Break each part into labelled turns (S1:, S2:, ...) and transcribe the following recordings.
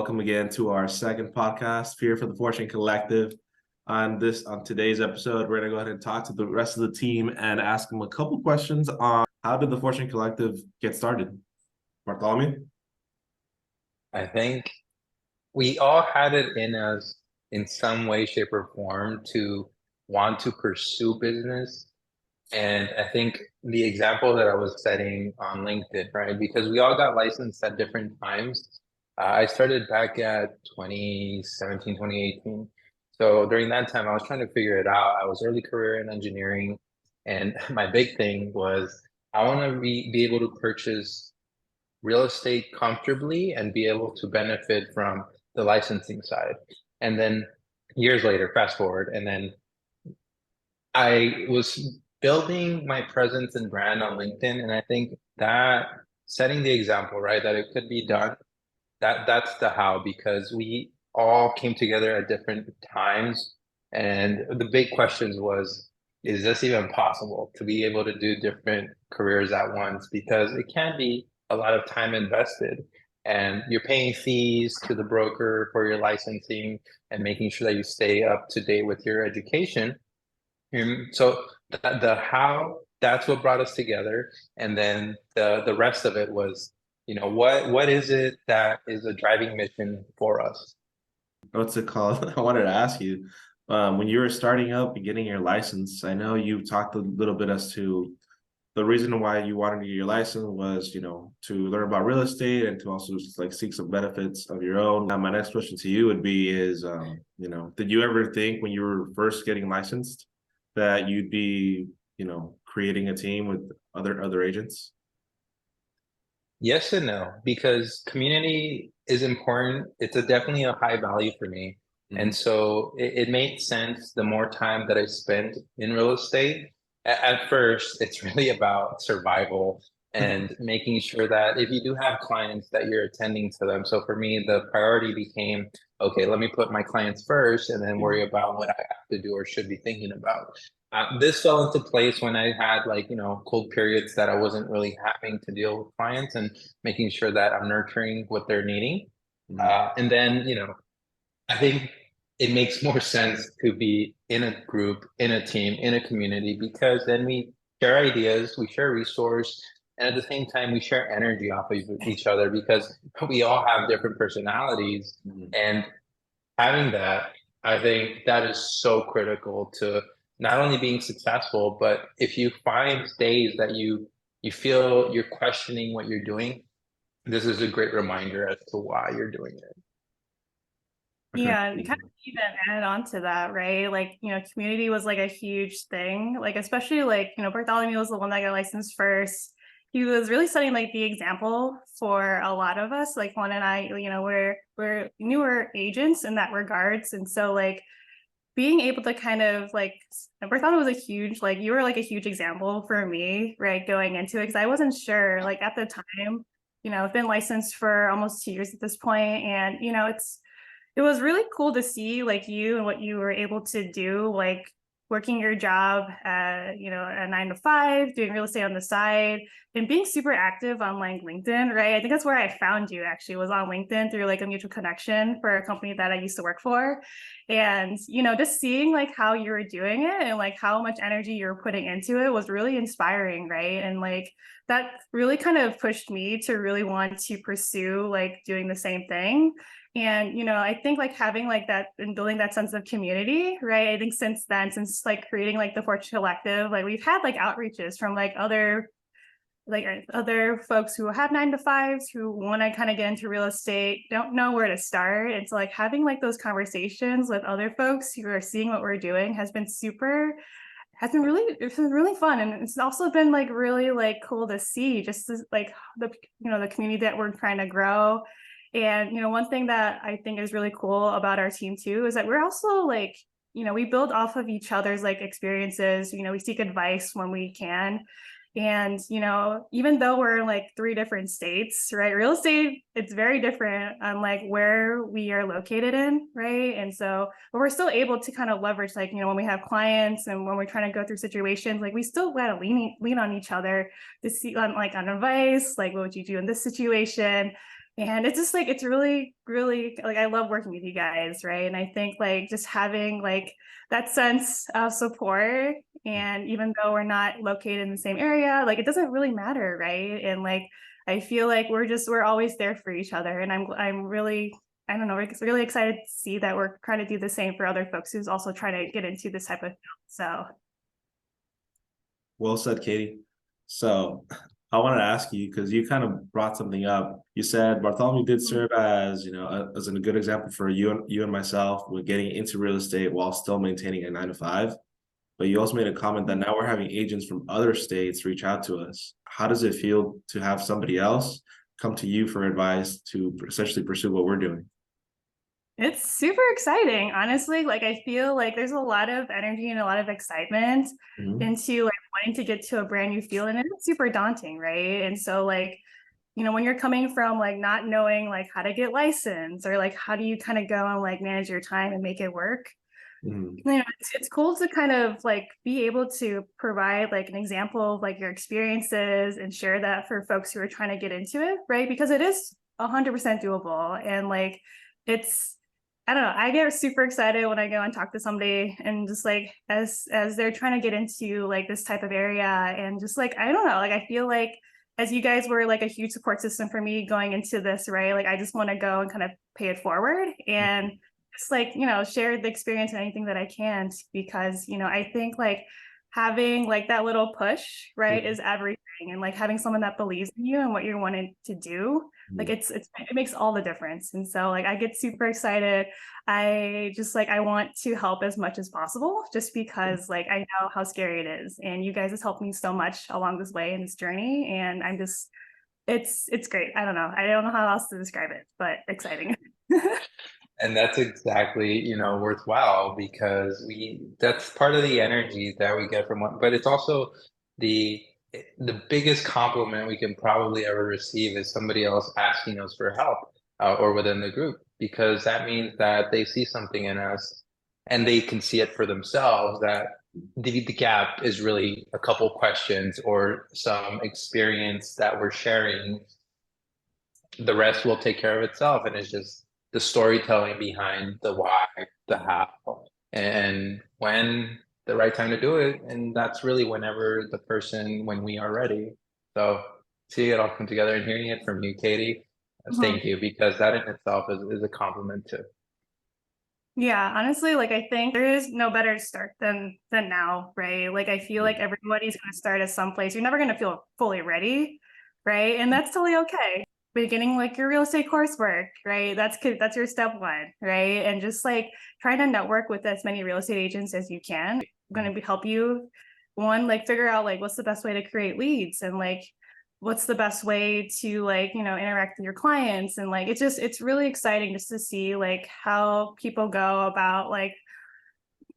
S1: welcome again to our second podcast here for the Fortune Collective. On today's episode, we're gonna go ahead and talk to the rest of the team and ask them a couple questions on how did the Fortune Collective get started. Bartholomew?
S2: I think we all had it in us in some way, shape, or form to want to pursue business. And I think the example that I was setting on LinkedIn, right? Because we all got licensed at different times. I started back at 2017, 2018. So during that time, I was trying to figure it out. I was early career in engineering. And my big thing was I want to be able to purchase real estate comfortably and be able to benefit from the licensing side. And then years later, fast forward, and then I was building my presence and brand on LinkedIn. And I think that setting the example, right, that it could be done, that's the how, because we all came together at different times. And the big questions was, is this even possible to be able to do different careers at once? Because it can be a lot of time invested and you're paying fees to the broker for your licensing and making sure that you stay up to date with your education. And so the how, that's what brought us together. And then the rest of it was, what is it that is a driving mission for us?
S1: What's it called? I wanted to ask you, when you were starting out and getting your license, I know you talked a little bit as to the reason why you wanted to get your license was, to learn about real estate and to also just like seek some benefits of your own. Now, my next question to you would be is, did you ever think when you were first getting licensed that you'd be, creating a team with other agents?
S2: Yes and no, because community is important. It's definitely a high value for me.
S1: Mhm.
S2: And so it made sense the more time that I spent in real estate. At first, it's really about survival and making sure that if you do have clients that you're attending to them. So for me, the priority became, okay, let me put my clients first and then worry about what I have to do or should be thinking about. This fell into place when I had cold periods that I wasn't really having to deal with clients and making sure that I'm nurturing what they're needing.
S1: Mhm.
S2: And then, I think it makes more sense to be in a group, in a team, in a community, because then we share ideas, we share resource, and at the same time, we share energy off of each other because we all have different personalities.
S1: Mhm.
S2: And having that, I think that is so critical to not only being successful, but if you find days that you feel you're questioning what you're doing, this is a great reminder as to why you're doing it.
S1: Okay.
S3: Yeah, and kind of even add on to that, right? Like, community was like a huge thing. Like, especially like, Bartholomew was the one that got licensed first. He was really setting like the example for a lot of us. Like Juan and I, we're newer agents in that regards. And so like being able to kind of like Bartholomew was a huge, like you were like a huge example for me, right? Going into it. Cause I wasn't sure, like at the time, I've been licensed for almost 2 years at this point, and it was really cool to see like you and what you were able to do, like working your job at, a 9 to 5, doing real estate on the side and being super active on like LinkedIn, right? I think that's where I found you actually, was on LinkedIn through like a mutual connection for a company that I used to work for. And, just seeing like how you were doing it and like how much energy you're putting into it was really inspiring, right? And like that really kind of pushed me to really want to pursue like doing the same thing. And, I think like having like that and building that sense of community, right? I think since then, since like creating like the Fortune Collective, like we've had like outreaches from like other folks who have 9 to 5s who want to kind of get into real estate, don't know where to start. It's like having like those conversations with other folks who are seeing what we're doing it's been really fun. And it's also been like really like cool to see just like the community that we're trying to grow. And one thing that I think is really cool about our team too is that we're also like, we build off of each other's like experiences. We seek advice when we can. And even though we're in like 3 different states, right, real estate, it's very different on like where we are located in, right? And so but we're still able to kind of leverage, like, when we have clients and when we're trying to go through situations, like we still want to lean on each other to see on advice, like what would you do in this situation? And it's just like, it's really, really like, I love working with you guys, right? And I think like just having like that sense of support, and even though we're not located in the same area, like it doesn't really matter, right? And like I feel like we're always there for each other. And I'm really, I don't know, we're really excited to see that we're trying to do the same for other folks who's also trying to get into this type of field. So
S1: Well said, Katie. So I wanted to ask you because you kind of brought something up. You said Bartholomew did serve as, as a good example for you and myself with getting into real estate while still maintaining a 9 to 5. But you also made a comment that now we're having agents from other states reach out to us. How does it feel to have somebody else come to you for advice to essentially pursue what we're doing?
S3: it's super exciting, honestly. Like I feel like there's a lot of energy and a lot of excitement
S1: Mhm.
S3: into like wanting to get to a brand new field, and it's super daunting, right? And so like, when you're coming from like not knowing like how to get licensed, or like how do you kind of go and like manage your time and make it work,
S1: Mhm.
S3: it's cool to kind of like be able to provide like an example of like your experiences and share that for folks who are trying to get into it, right? Because it is 100% doable. And like it's, I don't know, I get super excited when I go and talk to somebody, and just like as they're trying to get into like this type of area, and just like I don't know, like I feel like as you guys were like a huge support system for me going into this, right? Like I just want to go and kind of pay it forward, and just like share the experience and anything that I can, because I think like having like that little push, right,
S1: Mhm.
S3: is everything. And like having someone that believes in you and what you're wanting to do, like it makes all the difference. And so like I get super excited. I just like I want to help as much as possible, just because like I know how scary it is, and you guys has helped me so much along this way in this journey, and I'm just it's great. I don't know how else to describe it, but exciting.
S2: And that's exactly, worthwhile because that's part of the energy that we get from one, but it's also the the biggest compliment we can probably ever receive is somebody else asking us for help, or within the group, because that means that they see something in us and they can see it for themselves, that the gap is really a couple questions or some experience that we're sharing. The rest will take care of itself, and it's just the storytelling behind the why, the how, and when the right time to do it. And that's really whenever when we are ready. So seeing it all come together and hearing it from you, Katie,
S3: Mhm.
S2: thank you, because that in itself is a compliment too.
S3: Yeah, honestly, like I think there is no better start than now, right? Like I feel like everybody's gonna start at some place. You're never gonna feel fully ready, right? And that's totally okay. Beginning like your real estate coursework, right? That's your step one, right? And just like trying to network with as many real estate agents as you can, going to be help you one like figure out like what's the best way to create leads, and like what's the best way to like interact with your clients. And like it's really exciting just to see like how people go about like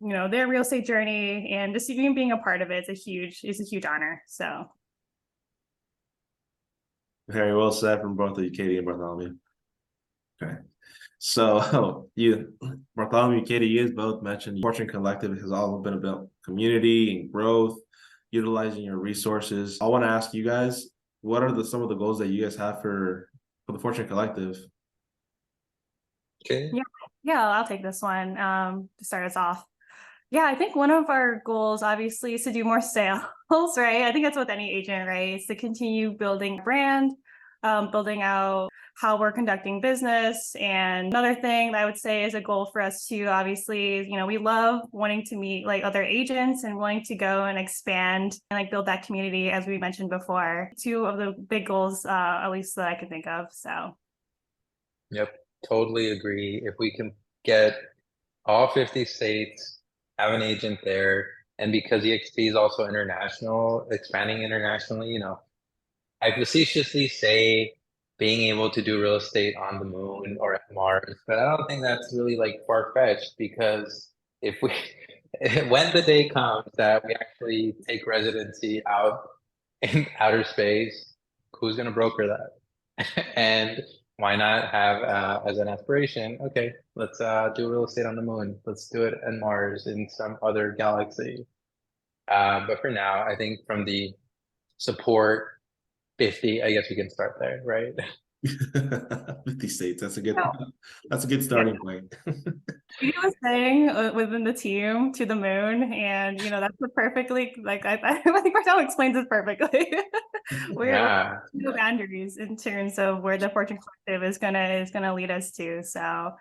S3: their real estate journey, and just even being a part of it is a huge honor. So
S1: Very well said from both of you, Katie and Bartholomew. Okay. So you, Bartholomew, Katie, you guys both mentioned Fortune Collective has all been about community and growth, utilizing your resources. I want to ask you guys, what are some of the goals that you guys have for the Fortune Collective?
S2: Okay.
S3: yeah, yeah, I'll take this one to start us off. Yeah, I think one of our goals obviously is to do more sales, right? I think that's with any agent, right? Is to continue building brand, building out how we're conducting business. And another thing that I would say is a goal for us too, obviously, is, we love wanting to meet like other agents and wanting to go and expand and like build that community, as we mentioned before. Two of the big goals, at least that I can think of. So
S2: Yep, totally agree. If we can get all 50 states, have an agent there, and because EXP is also international, expanding internationally, I facetiously say being able to do real estate on the moon or at Mars, but I don't think that's really like far-fetched, because if we when the day comes that we actually take residency out in outer space, who's going to broker that? And why not have as an aspiration, okay, let's do real estate on the moon. Let's do it on Mars, in some other galaxy. But for now, I think from the support 50, I guess we can start there, right?
S1: 50 states. That's a good.
S3: Yeah.
S1: That's a good starting point.
S3: We do a thing within the team to the moon, and that's the perfectly like I think Marcel explains it perfectly. We're
S2: Yeah,
S3: no boundaries in terms of where the Fortune Collective is gonna lead us to. So,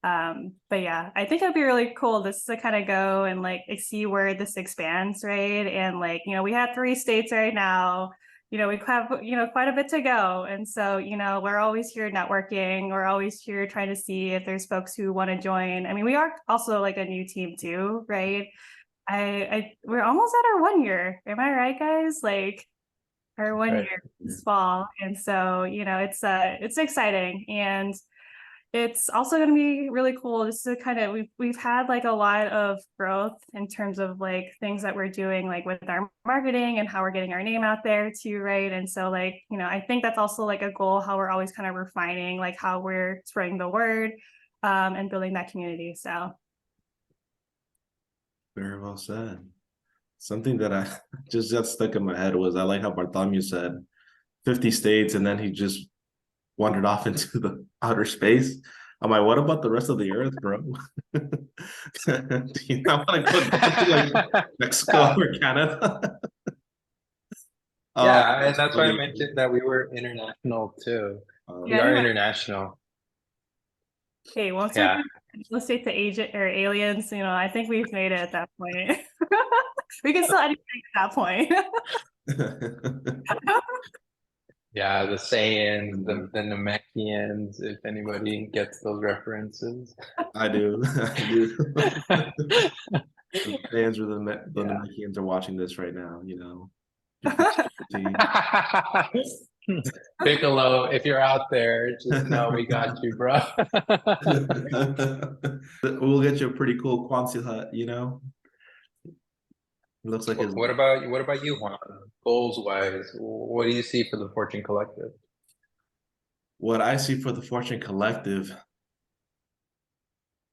S3: but yeah, I think it'd be really cool just to kind of go and like see where this expands, right? And like we have 3 states right now. We have quite a bit to go, and so we're always here networking. We're always here trying to see if there's folks who want to join. I mean, we are also like a new team too, right? We're almost at our 1 year. Am I right, guys? Like our one
S2: right.
S3: year this fall, and so it's exciting, and it's also going to be really cool just to kind of we've had like a lot of growth in terms of like things that we're doing like with our marketing and how we're getting our name out there too, right? And so like I think that's also like a goal, how we're always kind of refining like how we're spreading the word and building that community. So
S1: Very well said. Something that I just got stuck in my head was I like how Bartholomew said 50 states, and then he just wandered off into the outer space. I'm like, what about the rest of the earth, bro? Do you not want to go down to like Mexico or Canada? Oh,
S2: Yeah, and
S1: that's
S2: that's why I
S1: funny.
S2: mentioned that we were international too. We
S3: yeah,
S2: are
S3: anyway,
S2: international.
S3: hey, once we're
S2: Yeah.
S3: doing real estate to agent or aliens, I think we've made it at that point. We can still anything at that point.
S2: Yeah, the Saiyans, the Namekians, if anybody gets those references.
S1: I do. I do. The fans or the
S2: Yeah.
S1: Namekians are watching this right now,
S2: Piccolo, if you're out there, just know we got you, bro.
S1: We'll get you a pretty cool Quansi hut. It looks like
S2: What about you, Juan? Goals wise, what do you see for the Fortune Collective?
S1: what I see for the Fortune Collective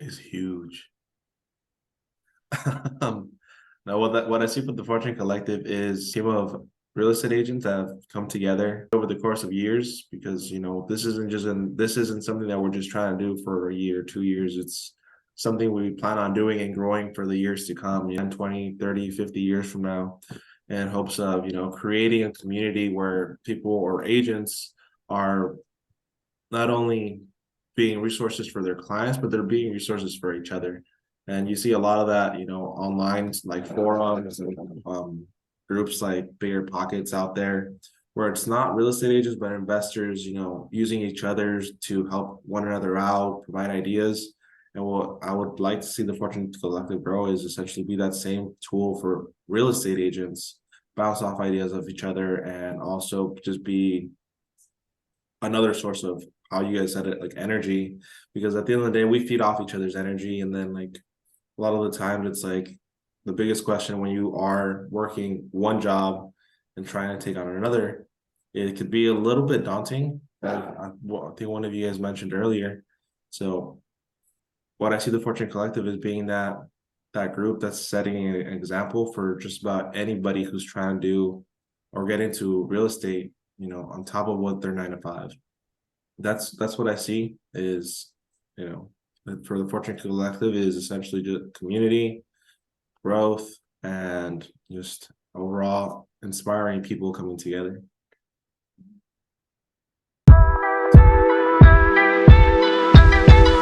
S1: is huge. Now, what I see for the Fortune Collective is a team of real estate agents that have come together over the course of years, because this isn't something that we're just trying to do for a year, 2 years. It's something we plan on doing and growing for the years to come, 10, 20, 30, 50 years from now, in hopes of creating a community where people or agents are not only being resources for their clients, but they're being resources for each other. And you see a lot of that, online, like forums and groups like Bigger Pockets out there, where it's not real estate agents, but investors, using each other's to help one another out, provide ideas. And what I would like to see the Fortune Collective grow is essentially be that same tool for real estate agents, bounce off ideas of each other, and also just be another source of, how you guys said it, like energy, because at the end of the day we feed off each other's energy. And then like a lot of the times it's like the biggest question when you are working one job and trying to take on another, it could be a little bit daunting. I think one of you guys mentioned earlier. So what I see the Fortune Collective as being that group that's setting an example for just about anybody who's trying to do or get into real estate, on top of what their 9 to 5. That's what I see is, for the Fortune Collective is essentially just community, growth, and just overall inspiring people coming together.